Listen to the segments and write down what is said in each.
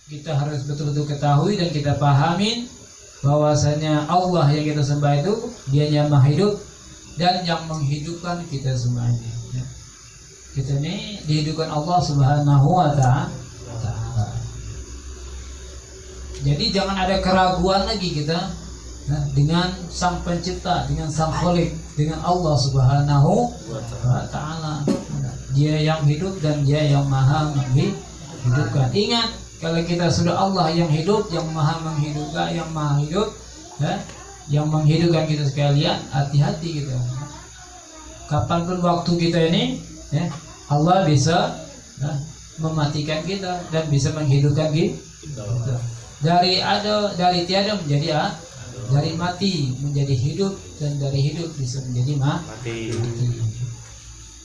kita harus betul-betul ketahui dan kita pahamin bahwasanya Allah yang kita sembah itu Dia yang maha hidup dan yang menghidupkan kita semuanya. Kita ini dihidupkan Allah Subhanahu wa Ta'ala. Jadi jangan ada keraguan lagi kita dengan Sang Pencipta, dengan Sang Khalik, dengan Allah Subhanahu wa Ta'ala. Dia yang hidup dan Dia yang maha menghidupkan. Ingat, kalau kita sudah Allah yang hidup, yang maha menghidupkan, yang maha hidup, yang menghidupkan kita sekalian, hati-hati kita. Kapanpun waktu kita ini, Allah bisa mematikan kita dan bisa menghidupkan kita. Dari tiada menjadi dari mati menjadi hidup, dan dari hidup bisa menjadi mati.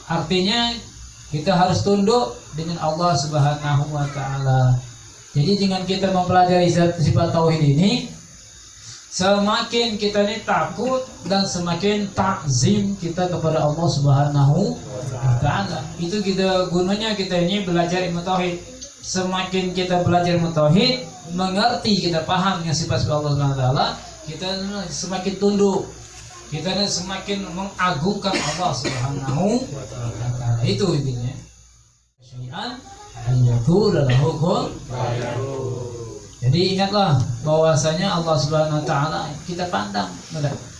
Artinya kita harus tunduk dengan Allah Subhanahu wa Ta'ala. Jadi dengan kita mempelajari sifat tauhid ini, semakin kita ini takut dan semakin takzim kita kepada Allah Subhanahu wa Ta'ala. Itu kita gunanya kita ini belajar ilmu tauhid. Semakin kita belajar ilmu tauhid, mengerti, kita paham dengan sifat Allah Subhanahu wa Ta'ala, kita semakin tunduk, kita semakin mengagungkan Allah Subhanahu wa Ta'ala. Itu intinya. Syai'an ayyakul lahukum. Jadi ingatlah bahwasanya Allah Subhanahu wa Ta'ala kita pandang.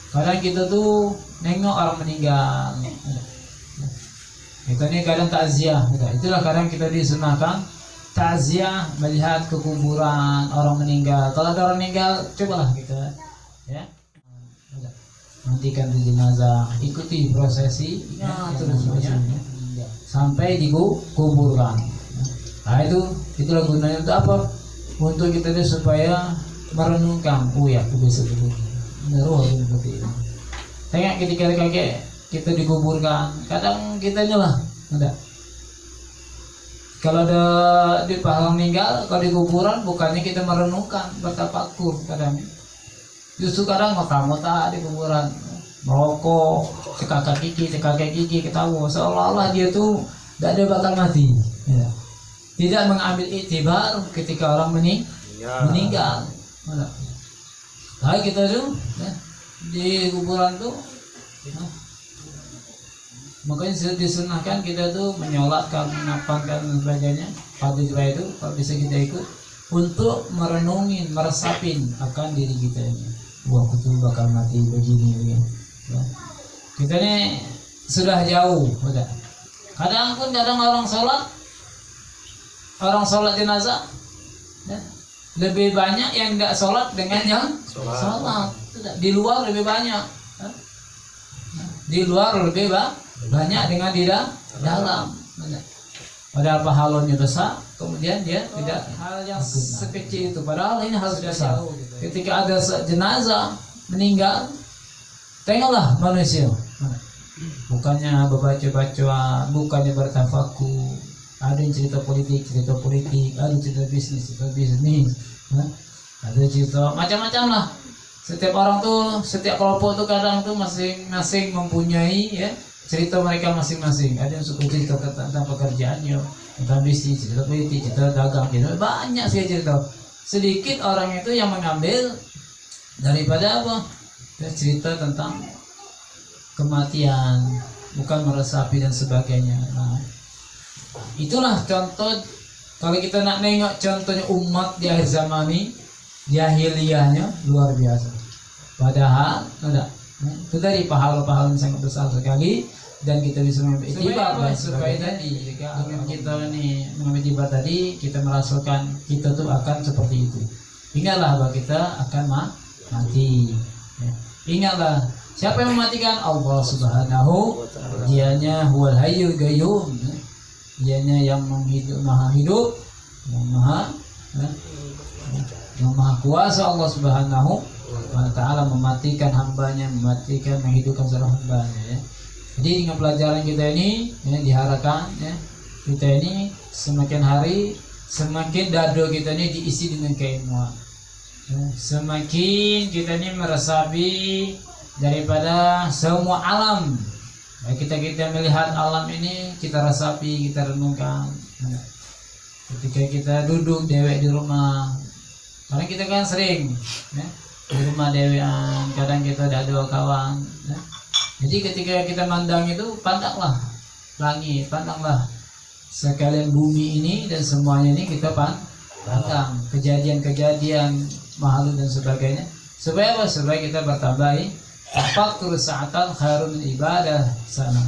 Kadang kita tuh nengok orang meninggal. Kita ini kadang takziah. Itulah kadang kita disunahkan takziah, melihat ke kuburan orang meninggal. Kalau ada orang meninggal, cobalah kita mandikan jenazah, ikuti prosesi terus sampai dikuburkan. Nah itulah gunanya untuk apa? Untuk kita ini supaya merenungkan, aku bisa begini, seperti ini. Tengok ketika kakek kita dikuburkan, kadang kita nyelah, kalau ada di pahlawan meninggal, kalau di kuburan bukannya kita merenungkan, bertafakur kadang. Justru kadang mata di kuburan, merokok, cekak gigi, ketawa, seolah-olah dia tuh tidak ada bakal mati. Tidak mengambil iktibar ketika orang meninggal. Nah, kita tuh di kuburan tuh, makanya disunahkan kita tuh menyolatkan, mengapankan dan sebagainya. Fadilah itu kalau bisa kita ikut untuk merenungin, meresapin akan diri kita ini. Wah, aku tuh bakal mati begini. Kita ini sudah jauh, udah. Kadang orang sholat jenazah, lebih banyak yang tidak sholat dengan yang sholat. Di luar lebih banyak, banyak dengan di dalam. Padahal pahalanya besar, kemudian dia tidak hal yang sekecil itu. Padahal ini harus besar. Ketika ada jenazah meninggal, tengoklah manusia. Bukannya berbaca-baca, bukannya bertafakur. Ada yang cerita politik, ada cerita bisnis, ada cerita macam-macam lah. Setiap orang tuh, setiap kelompok tuh kadang tuh masing-masing mempunyai cerita mereka masing-masing. Ada yang suka cerita tentang pekerjaannya, tentang bisnis, cerita politik, cerita dagang, banyak sekali cerita. Sedikit orang itu yang mengambil daripada cerita tentang kematian, bukan meresapi dan sebagainya. Nah, itulah contoh. Kalau kita nak nengok contohnya umat di akhir zaman ini, jahiliyahnya luar biasa. Padahal itu dari pahala-pahala yang sangat besar sekali, dan kita bisa mengambil itibar supaya tadi dengan kita ini mengambil itibar tadi, kita merasakan kita tuh akan seperti itu. Ingatlah bahwa kita akan mati. Ingatlah siapa yang mematikan? Allah Subhanahu. Dianya huwal hayyul qayyum. Dianya yang maha hidup, yang maha kuasa. Allah Subhanahu wa Ta'ala mematikan hambanya, menghidupkan seorang hambanya. Jadi dengan pelajaran kita ini diharapkan kita ini semakin hari semakin dado kita ini diisi dengan keilmuan. Semakin kita ini meresapi daripada semua alam. Kita melihat alam ini, kita resapi, kita renungkan. ketika kita duduk dewek di rumah, karena kita kan sering ya, di rumah dewean, kadang kita ada dua kawan ya. Jadi ketika kita mandang itu, pandanglah langit, pandanglah sekalian bumi ini dan semuanya ini kita pandang kejadian-kejadian makhluk dan sebagainya, supaya apa? Supaya kita bertambahi faktur sa'atan khairun ibadah sana.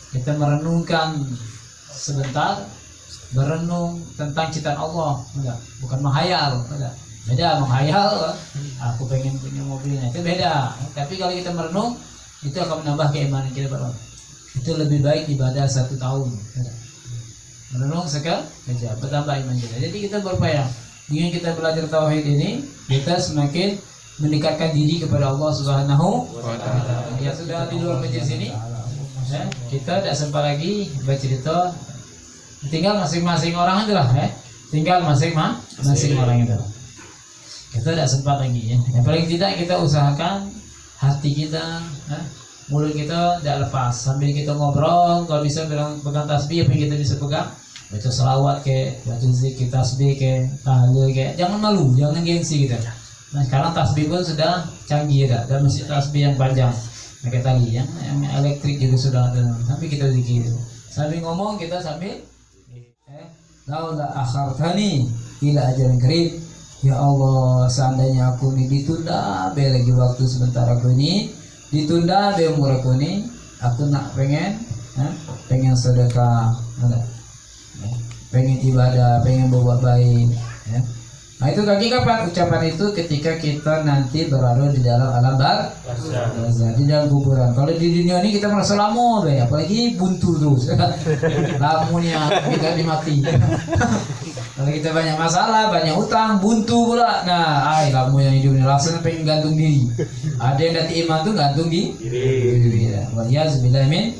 Kita merenungkan sebentar, berenung tentang ciptaan Allah, enggak, bukan menghayal, enggak. Beda menghayal, aku pengen punya mobilnya, itu beda. Tapi kalau kita merenung, itu akan menambah keimanan kita berapa. Itu lebih baik ibadah 1 tahun. Enggak. Merenung sekali, bertambah iman kita. Jadi kita berupaya dengan kita belajar tauhid ini, kita semakin mendekatkan diri kepada Allah Subhanahu wa Ta'ala. Ya sudah di luar majelis ini, ya, kita tidak sempat lagi bercerita. Tinggal masing-masing orang itu lah, ya. Tinggal masing-masing orang itu. Kita tidak sempat lagi, ya. Yang paling tidak kita usahakan hati kita, ya, mulut kita tidak lepas. Sambil kita ngobrol, kalau bisa pegang tasbih, apa yang kita bisa pegang, baca selawat ke, baca zikir tasbih ke, tahlil ke. Jangan malu, jangan gengsi kita. Nah sekarang tasbih pun sudah canggih ya, dan masih tasbih yang panjang pakai tali, yang elektrik juga sudah ada. Tapi kita zikir, sambil ngomong kita sambil laula akhartani ila ajalin qarib, ya Allah seandainya aku ini ditunda be lagi waktu sebentar, aku ini ditunda be umur aku ini, aku nak pengen sedekah, pengen ibadah, pengen berbuat baik ya. Nah itu kaki kapan ucapan itu? Ketika kita nanti berada di dalam alam barzah, di dalam kuburan. Kalau di dunia ini kita merasa lama, apalagi buntu terus, lamunya kita dimati. Kalau kita banyak masalah, banyak utang, buntu pula. Nah, lamu yang hidup ini langsung pengen gantung diri. Ada yang dati iman tuh gantung di diri. Waliyahzubillah min.